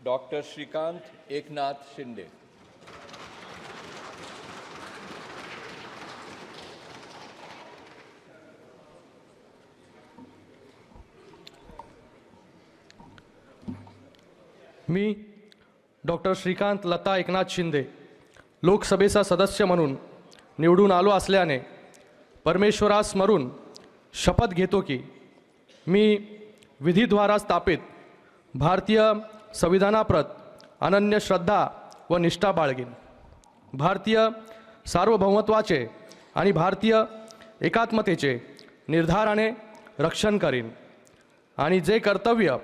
Doctor Shrikant Eknath Shinde. मी doctor Shrikant Lata Eknath Shinde लोकसभेचा सदस्य म्हणून निवडून आलो असल्याने परमेश्वरास स्मरून शपथ घेतो की मी विधीद्वारा स्थापित भारतीय संविधानाप्रत अनन्य श्रद्धा व निष्ठा बाळगेन. भारतीय सार्वभौमत्वाचे आणि भारतीय एकात्मतेचे निर्धाराने रक्षण करीन आणि जे कर्तव्य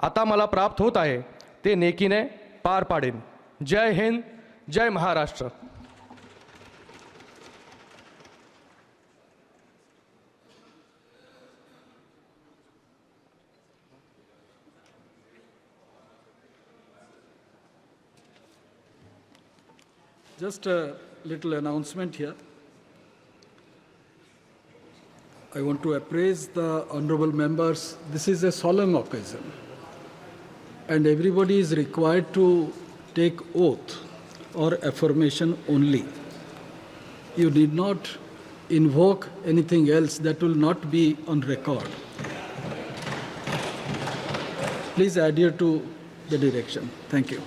आता मला प्राप्त होत आहे ते नेकीने पार पाडेन. जय हिंद, जय Maharashtra. Just a little announcement here. I want to appraise the honorable members. This is a solemn occasion, and everybody is required to take oath or affirmation only. You need not invoke anything else that will not be on record. Please adhere to the direction. Thank you.